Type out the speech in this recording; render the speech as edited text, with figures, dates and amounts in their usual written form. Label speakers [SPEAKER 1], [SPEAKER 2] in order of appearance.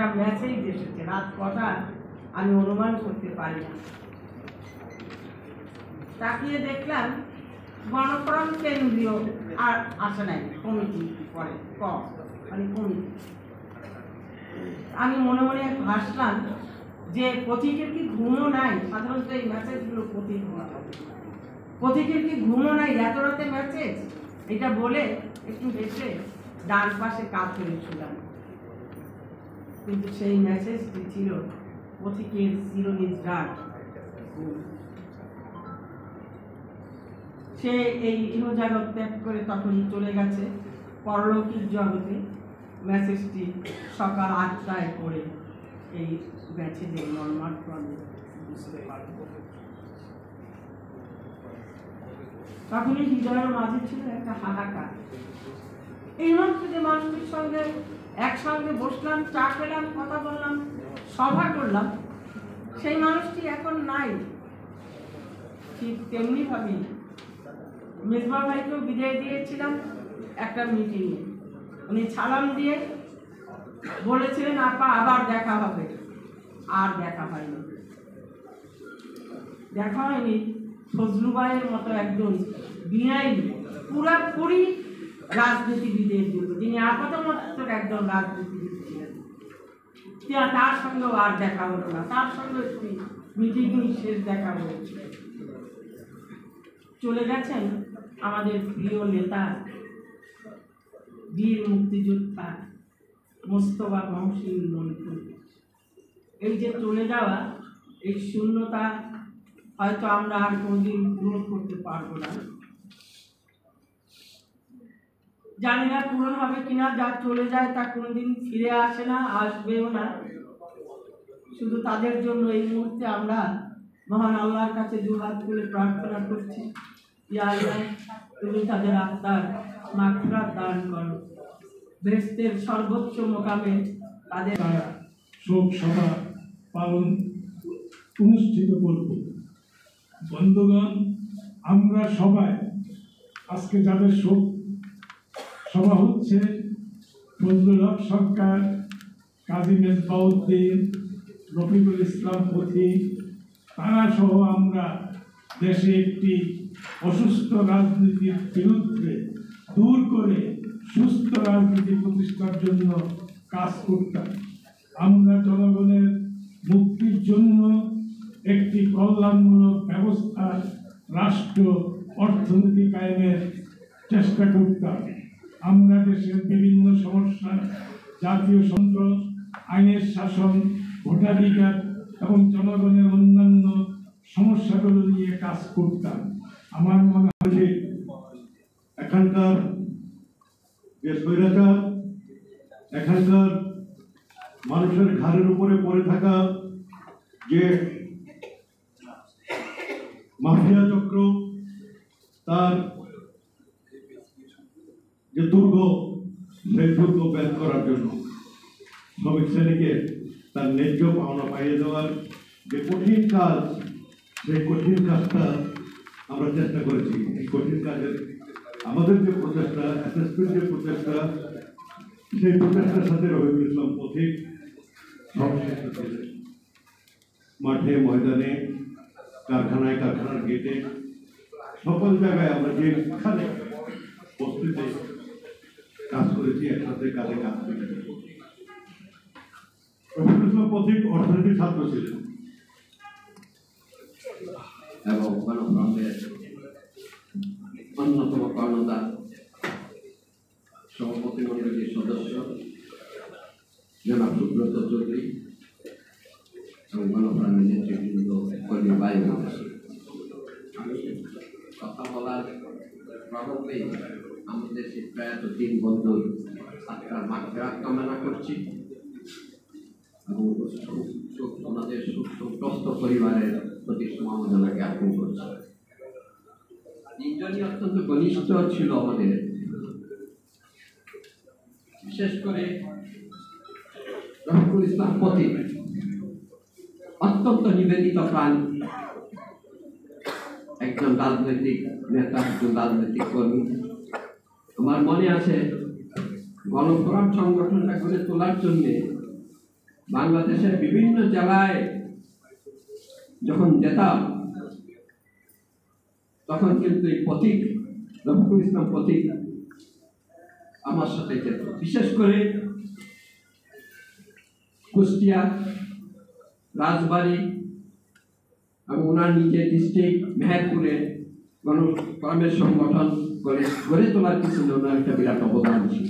[SPEAKER 1] একটা মেসেজ এসেছে, রাত কটা আমি অনুমান করতে পারি না। তাকিয়ে দেখলাম গণফোরাম কেন্দ্রীয় আর আসে নাই, কমিটি পরে মানে কমিটি। আমি মনে মনে হাসলাম যে পথিকের কি ঘুমও নাই? সাধারণত এই মেসেজগুলো পথিকের কি ঘুমও নাই, এত রাতে মেসেজ? এটা বলে একটু হেসে ডান পাশে কাজ করে শুনলাম। কিন্তু সেই মেসেজটি ছিল পথিকের চিরনিদ্রার। সে এই ইহজগৎ ত্যাগ করে তখনই চলে গেছে পরলৌকিক জগতে। মেসেজটি সকাল 8টায় করে এই মেসেজের মর্মার্থ আমি বুঝতে পারব। তখনই হৃদয়ের মাঝে ছিল একটা হাহাকার। এই মাত্র যে মানুষটির সঙ্গে একসঙ্গে বসলাম, চা খেলাম, কথা বললাম, সভা করলাম, সেই মানুষটি এখন নাই। ঠিক তেমনি ভাবেই মেজবা ভাইকেও বিদায় দিয়েছিলাম একটা মিটিংয়ে। উনি সালাম দিয়ে বলেছিলেন আপা আবার দেখা হবে, আর দেখা হয়নি। দেখা হয়নি ফজলু ভাইয়ের মতো একজন বিনায়ী পুরাপুরি রাজনীতিবিদের জন্য, যিনি আপাতমাত্র একজন রাজনীতিবিদ ছিলেন, তার সঙ্গেও আর দেখা হলো না। তার সঙ্গে একটি মিটিংই শেষ দেখা হয়েছে। চলে গেছেন আমাদের প্রিয় নেতা, বীর মুক্তিযোদ্ধা মোস্তফা মহসিন মন্টু। এই যে চলে যাওয়া, এই শূন্যতা হয়তো আমরা আর কোনোদিন পূরণ করতে পারবো না। জানি না পূরণ হবে কিনা। যা চলে যায় তা কোনোদিন ফিরে আসে না, আসবেও না। শুধু তাদের জন্য এই মুহূর্তে আমরা মহান আল্লাহর কাছে দুহাত তুলে প্রার্থনা করছি, ইয়া আল্লাহ তুমি তাদের আত্মার মাগফিরাত দান করো, বেহেশতের সর্বোচ্চ মোকামে তাদের
[SPEAKER 2] শোক সভা পালন অনুষ্ঠিত করব। বন্ধুগণ, আমরা সবাই আজকে যাদের শোক সভা হচ্ছে, ফজলুল হক সরকার, কাজী মেজবাউদ্দিন, রফিকুল ইসলাম পথিক, তারা সহ আমরা দেশে একটি অসুস্থ রাজনীতির বিরুদ্ধে দূর করে সুস্থ রাজনীতি প্রতিষ্ঠার জন্য কাজ করতাম। আমরা জনগণের মুক্তির জন্য একটি কল্যাণমূলক ব্যবস্থা, রাষ্ট্র, অর্থনীতি কায়েমের চেষ্টা করতাম। আমরা দেশের বিভিন্ন সমস্যা, জাতীয় সন্ত্রাস, আইনের শাসন, ভোটাধিকার এবং জনগণের অন্যান্য সমস্যাগুলো নিয়ে কাজ করতাম। আমার মনে হয় যে
[SPEAKER 3] এখানকার যে স্বৈরাচার, এখানকার মানুষের ঘাড়ের উপরে পড়ে থাকা যে মাফিয়া চক্র, তার যে দুর্গ, সেই দুর্গ বের করার জন্য শ্রমিক শ্রেণীকে তার ন্যায্য পাওনা পাইয়ে দেওয়ার যে কঠিন কাজ, সেই কঠিন কাজটা আমরা চেষ্টা করেছি। এই কঠিন কাজের আমাদের যে প্রচেষ্টা, এসএসপির যে প্রচেষ্টা, সেই প্রচেষ্টার সাথে রফিকুল ইসলাম পথিক মাঠে, ময়দানে, কারখানায়, কারখানার গেটে, সকল জায়গায় আমরা যেখানে বস্তিতে কাজ করেছি, একসাথে কাজে কাজ করেছি। রফিকুল ইসলাম পথিক অর্থনীতির ছাত্র ছিলেন
[SPEAKER 4] এবং গণফোরামের অন্যতম কর্ণধার, সভাপতি মন্ডলীর সদস্য জনাব সুব্রত চৌধুরী এবং গণফোরামের নেতৃবৃন্দ, কর্মী ভাই বোন, আমি কথা বলার প্রভাবে আমাদের সেই প্রয়াত তিন বন্ধুর আত্মার মাগফিরাত কামনা করছি এবং আমাদের সুগ্রস্ত পরিবারের প্রতি সমবেদনা জ্ঞাপন করছি। তিনজনই অত্যন্ত ঘনিষ্ঠ ছিল আমাদের, বিশেষ করে রফিকুল ইসলাম পথিক অত্যন্ত নিবেদিত প্রাণ একজন রাজনৈতিক নেতা, একজন রাজনৈতিক কর্মী। আমার মনে আছে গণফোরাম সংগঠনটা গড়ে তোলার জন্য বাংলাদেশের বিভিন্ন জেলায় যখন যেতাম তখন কিন্তু এই পথিক রফিকুল ইসলাম পথিক আমার সাথে যেত, বিশেষ করে কুষ্টিয়া, রাজবাড়ী এবং ওনার নিজের ডিস্ট্রিক্ট মেহেরপুরে গণকর্মের সংগঠন করে গড়ে তোলার পিছনে ওনার একটা বিরাট অবদান ছিল।